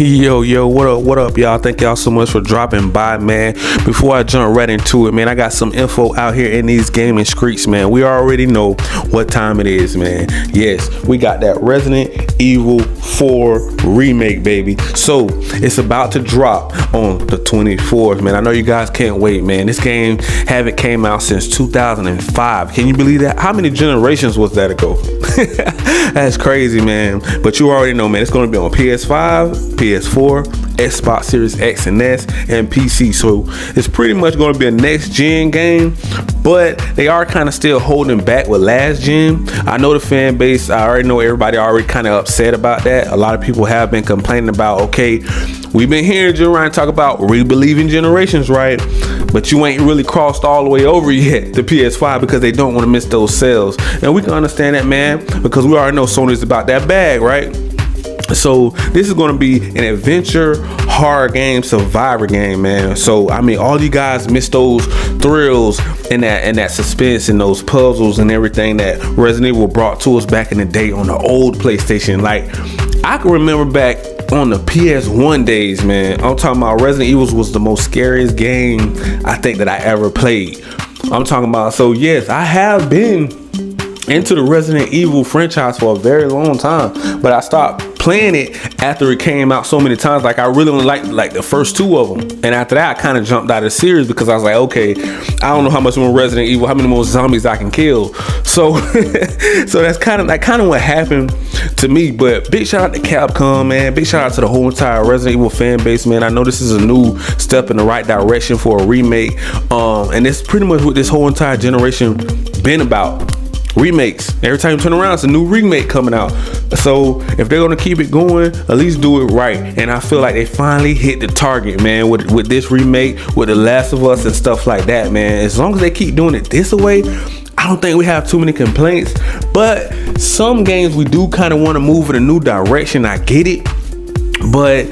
Yo, what up, y'all? Thank y'all so much for dropping by, man. Before I jump right into it, man, I got some info out here in these gaming streets, man. We already know what time it is, man. Yes, we got that Resident Evil 4 remake, baby. So it's about to drop on the 24th, man. I know you guys can't wait, man. This game haven't came out since 2005. Can you believe that? How many generations was that ago? That's crazy, man. But you already know, man, it's going to be on PS5, PS4, Xbox Series X and S, and PC. So it's pretty much going to be a next gen game, but they are kind of still holding back with last gen. I know the fan base, I already know everybody already kind of upset about that. A lot of people have been complaining about, okay, we've been hearing Jill Ryan talk about re-believing generations, right? But you ain't really crossed all the way over yet to PS5 because they don't want to miss those sales. And we can understand that, man, because we already know Sony's about that bag, right? So this is going to be an adventure horror game, survivor game, man. So I mean, all you guys miss those thrills and that suspense and those puzzles and everything that Resident Evil brought to us back in the day on the old PlayStation. Like, I can remember back on the PS1 days, man. I'm talking about Resident Evil was the most scariest game I think that I ever played. I'm talking about, so yes, I have been into the Resident Evil franchise for a very long time, but I stopped playing it after it came out so many times. Like, I really only liked the first two of them, and after that I kind of jumped out of the series because I was like, okay, I don't know how much more Resident Evil, how many more zombies I can kill. So so that's kind of what happened to me. But big shout out to Capcom, man. Big shout out to the whole entire Resident Evil fan base, man. I know this is a new step in the right direction for a remake, and it's pretty much what this whole entire generation been about. Remakes. Every time you turn around, it's a new remake coming out. So if they're gonna keep it going, at least do it right. And I feel like they finally hit the target, man, with this remake, with The Last of Us and stuff like that, man. As long as they keep doing it this way, I don't think we have too many complaints. But some games we do kind of want to move in a new direction. I get it, but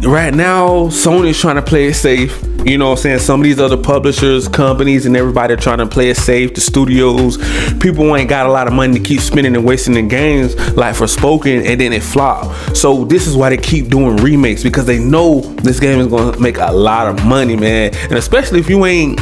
right now Sony's trying to play it safe. You know what I'm saying? Some of these other publishers, companies, and everybody are trying to play it safe. The studios, people ain't got a lot of money to keep spending and wasting in games like Forspoken, and then it flop. So this is why they keep doing remakes, because they know this game is going to make a lot of money, man. And especially if you ain't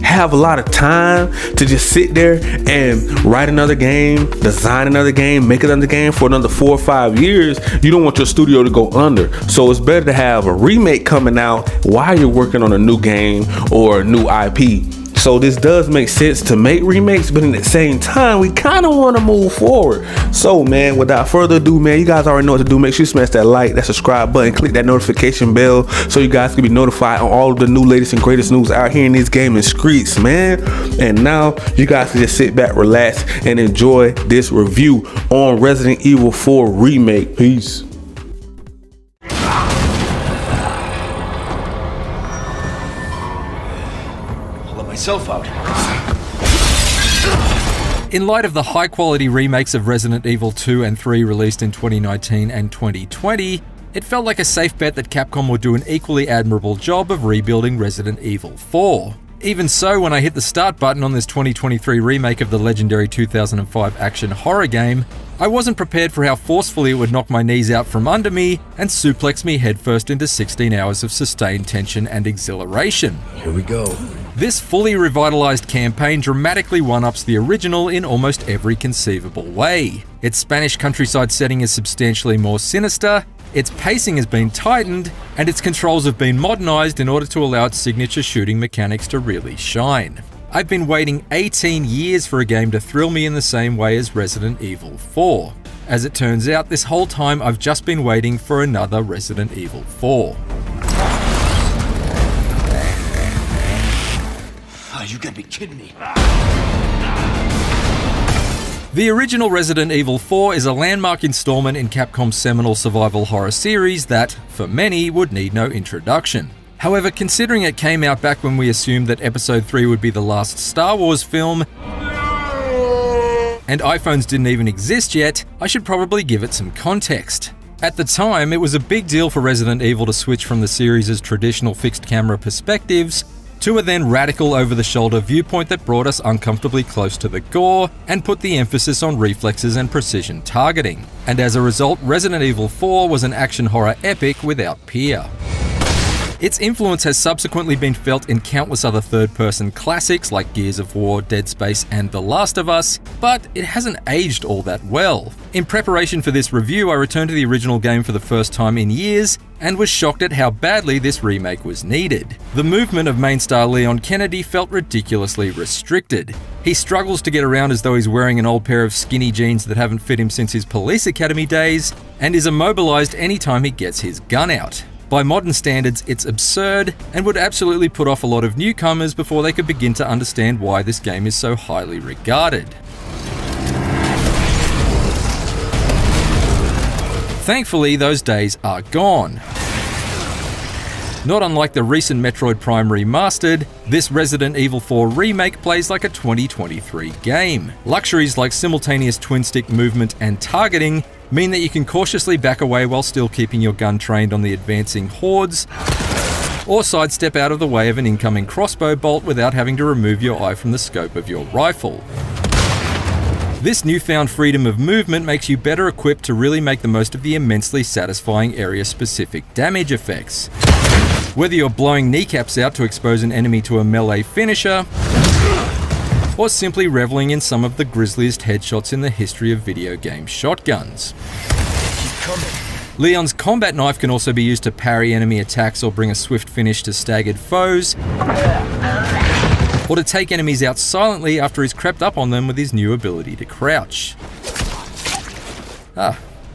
have a lot of time to just sit there and write another game, design another game, make another game for another 4 or 5 years, you don't want your studio to go under. So it's better to have a remake coming out while you're working on a new game or a new IP. So this does make sense to make remakes, but at the same time, we kind of want to move forward. So, man, without further ado, man, you guys already know what to do. Make sure you smash that like, that subscribe button, click that notification bell so you guys can be notified on all of the new latest and greatest news out here in these gaming streets, man. And now you guys can just sit back, relax, and enjoy this review on Resident Evil 4 Remake. Peace. Out. In light of the high-quality remakes of Resident Evil 2 and 3 released in 2019 and 2020, it felt like a safe bet that Capcom would do an equally admirable job of rebuilding Resident Evil 4. Even so, when I hit the start button on this 2023 remake of the legendary 2005 action horror game, I wasn't prepared for how forcefully it would knock my knees out from under me and suplex me headfirst into 16 hours of sustained tension and exhilaration. Here we go. This fully revitalized campaign dramatically one-ups the original in almost every conceivable way. Its Spanish countryside setting is substantially more sinister, its pacing has been tightened, and its controls have been modernized in order to allow its signature shooting mechanics to really shine. I've been waiting 18 years for a game to thrill me in the same way as Resident Evil 4. As it turns out, this whole time I've just been waiting for another Resident Evil 4. Oh, you gotta be kidding me. The original Resident Evil 4 is a landmark installment in Capcom's seminal survival horror series that, for many, would need no introduction. However, considering it came out back when we assumed that Episode 3 would be the last Star Wars film, and iPhones didn't even exist yet, I should probably give it some context. At the time, it was a big deal for Resident Evil to switch from the series' traditional fixed camera perspectives to a then radical over-the-shoulder viewpoint that brought us uncomfortably close to the gore and put the emphasis on reflexes and precision targeting. And as a result, Resident Evil 4 was an action horror epic without peer. Its influence has subsequently been felt in countless other third-person classics like Gears of War, Dead Space, and The Last of Us, but it hasn't aged all that well. In preparation for this review, I returned to the original game for the first time in years, and was shocked at how badly this remake was needed. The movement of main star Leon Kennedy felt ridiculously restricted. He struggles to get around as though he's wearing an old pair of skinny jeans that haven't fit him since his police academy days, and is immobilized anytime he gets his gun out. By modern standards, it's absurd and would absolutely put off a lot of newcomers before they could begin to understand why this game is so highly regarded. Thankfully, those days are gone. Not unlike the recent Metroid Prime Remastered, this Resident Evil 4 remake plays like a 2023 game. Luxuries like simultaneous twin-stick movement and targeting mean that you can cautiously back away while still keeping your gun trained on the advancing hordes, or sidestep out of the way of an incoming crossbow bolt without having to remove your eye from the scope of your rifle. This newfound freedom of movement makes you better equipped to really make the most of the immensely satisfying area-specific damage effects. Whether you're blowing kneecaps out to expose an enemy to a melee finisher, or simply reveling in some of the grisliest headshots in the history of video game shotguns. Leon's combat knife can also be used to parry enemy attacks or bring a swift finish to staggered foes, or to take enemies out silently after he's crept up on them with his new ability to crouch.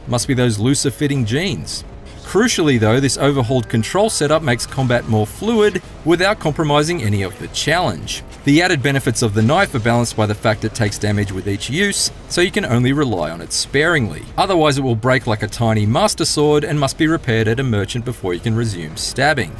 Must be those looser fitting jeans. Crucially though, this overhauled control setup makes combat more fluid without compromising any of the challenge. The added benefits of the knife are balanced by the fact it takes damage with each use, so you can only rely on it sparingly. Otherwise it will break like a tiny master sword and must be repaired at a merchant before you can resume stabbing.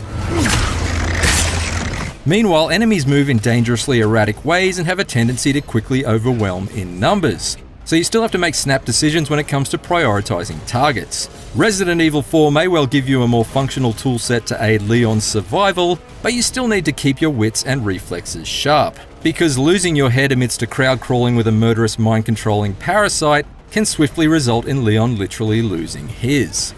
Meanwhile, enemies move in dangerously erratic ways and have a tendency to quickly overwhelm in numbers, so you still have to make snap decisions when it comes to prioritizing targets. Resident Evil 4 may well give you a more functional toolset to aid Leon's survival, but you still need to keep your wits and reflexes sharp, because losing your head amidst a crowd crawling with a murderous mind-controlling parasite can swiftly result in Leon literally losing his.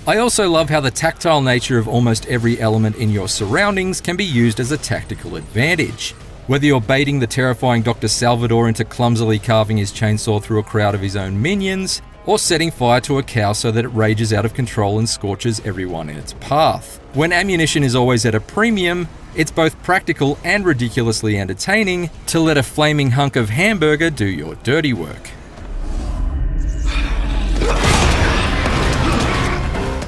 I also love how the tactile nature of almost every element in your surroundings can be used as a tactical advantage. Whether you're baiting the terrifying Dr. Salvador into clumsily carving his chainsaw through a crowd of his own minions, or setting fire to a cow so that it rages out of control and scorches everyone in its path. When ammunition is always at a premium, it's both practical and ridiculously entertaining to let a flaming hunk of hamburger do your dirty work.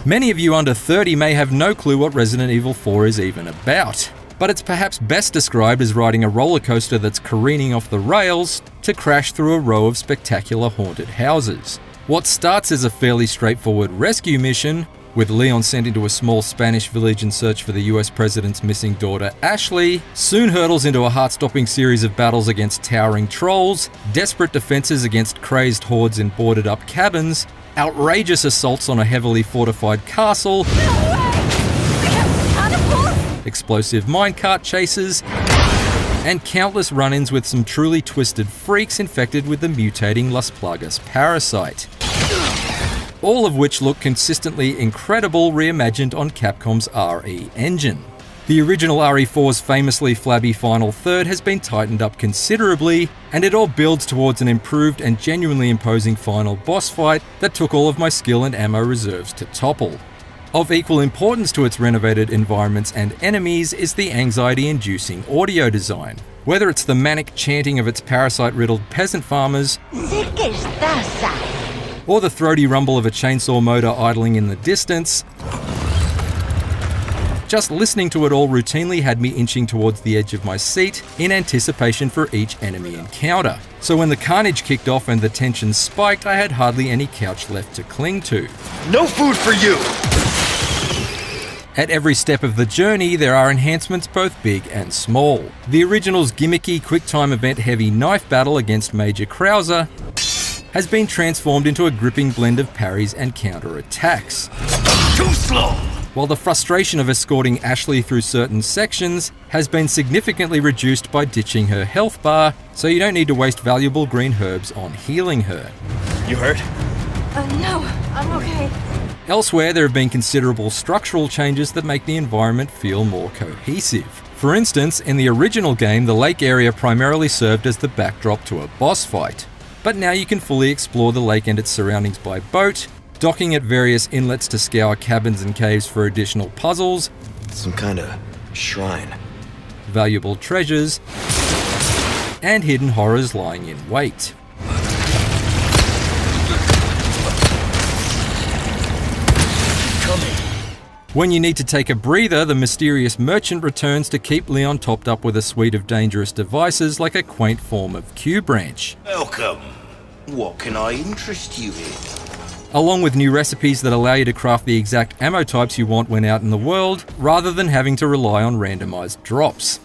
Many of you under 30 may have no clue what Resident Evil 4 is even about, but it's perhaps best described as riding a roller coaster that's careening off the rails to crash through a row of spectacular haunted houses. What starts as a fairly straightforward rescue mission, with Leon sent into a small Spanish village in search for the US president's missing daughter Ashley, soon hurtles into a heart-stopping series of battles against towering trolls, desperate defenses against crazed hordes in boarded-up cabins, outrageous assaults on a heavily fortified castle, explosive minecart chases, and countless run-ins with some truly twisted freaks infected with the mutating Las Plagas parasite. All of which look consistently incredible reimagined on Capcom's RE engine. The original RE4's famously flabby final third has been tightened up considerably, and it all builds towards an improved and genuinely imposing final boss fight that took all of my skill and ammo reserves to topple. Of equal importance to its renovated environments and enemies is the anxiety-inducing audio design. Whether it's the manic chanting of its parasite-riddled peasant farmers, or the throaty rumble of a chainsaw motor idling in the distance, just listening to it all routinely had me inching towards the edge of my seat in anticipation for each enemy encounter. So when the carnage kicked off and the tension spiked, I had hardly any couch left to cling to. No food for you! At every step of the journey, there are enhancements both big and small. The original's gimmicky, quick-time event-heavy knife battle against Major Krauser has been transformed into a gripping blend of parries and counter-attacks. Too slow! while the frustration of escorting Ashley through certain sections has been significantly reduced by ditching her health bar, so you don't need to waste valuable green herbs on healing her. You hurt? No, I'm okay. Elsewhere, there have been considerable structural changes that make the environment feel more cohesive. For instance, in the original game, the lake area primarily served as the backdrop to a boss fight. But now you can fully explore the lake and its surroundings by boat, docking at various inlets to scour cabins and caves for additional puzzles, Some kind of shrine. valuable treasures, and hidden horrors lying in wait. When you need to take a breather, the mysterious merchant returns to keep Leon topped up with a suite of dangerous devices like a quaint form of Q-branch, Welcome. What can I interest you in? along with new recipes that allow you to craft the exact ammo types you want when out in the world, rather than having to rely on randomized drops.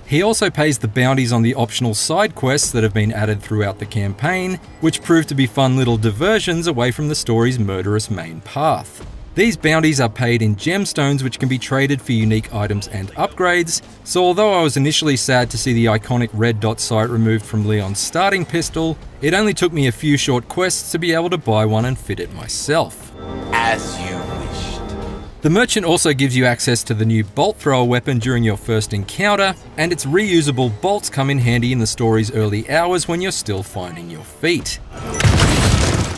He also pays the bounties on the optional side quests that have been added throughout the campaign, which prove to be fun little diversions away from the story's murderous main path. These bounties are paid in gemstones, which can be traded for unique items and upgrades, so although I was initially sad to see the iconic red dot sight removed from Leon's starting pistol, it only took me a few short quests to be able to buy one and fit it myself. As you wished. The merchant also gives you access to the new bolt thrower weapon during your first encounter, and its reusable bolts come in handy in the story's early hours when you're still finding your feet.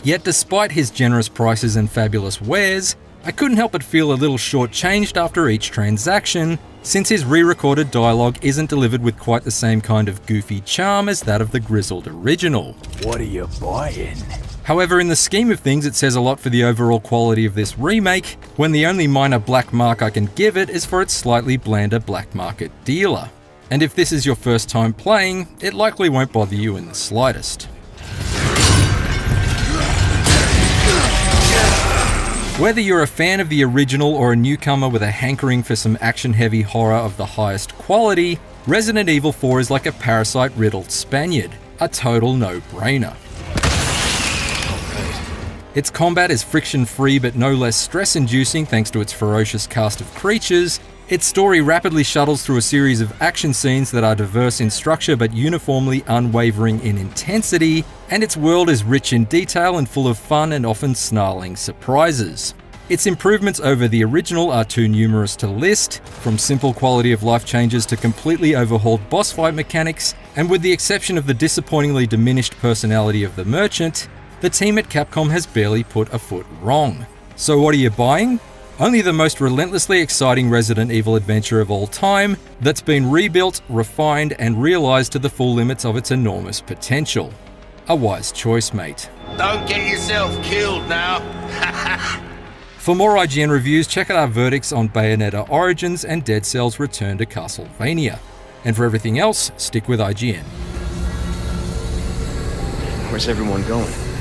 Yet despite his generous prices and fabulous wares, I couldn't help but feel a little shortchanged after each transaction, since his re-recorded dialogue isn't delivered with quite the same kind of goofy charm as that of the grizzled original. What are you buying? However, in the scheme of things, it says a lot for the overall quality of this remake, when the only minor black mark I can give it is for its slightly blander black market dealer. And if this is your first time playing, it likely won't bother you in the slightest. Whether you're a fan of the original or a newcomer with a hankering for some action-heavy horror of the highest quality, Resident Evil 4 is like a parasite-riddled Spaniard, a total no-brainer. Its combat is friction-free but no less stress-inducing thanks to its ferocious cast of creatures. Its story rapidly shuttles through a series of action scenes that are diverse in structure but uniformly unwavering in intensity, and its world is rich in detail and full of fun and often snarling surprises. Its improvements over the original are too numerous to list, from simple quality of life changes to completely overhauled boss fight mechanics, and with the exception of the disappointingly diminished personality of the merchant, the team at Capcom has barely put a foot wrong. So what are you buying? Only the most relentlessly exciting Resident Evil adventure of all time that's been rebuilt, refined, and realized to the full limits of its enormous potential. A wise choice, mate. Don't get yourself killed now. For more IGN reviews, check out our verdicts on Bayonetta Origins and Dead Cell's Return to Castlevania. And for everything else, stick with IGN. Where's everyone going?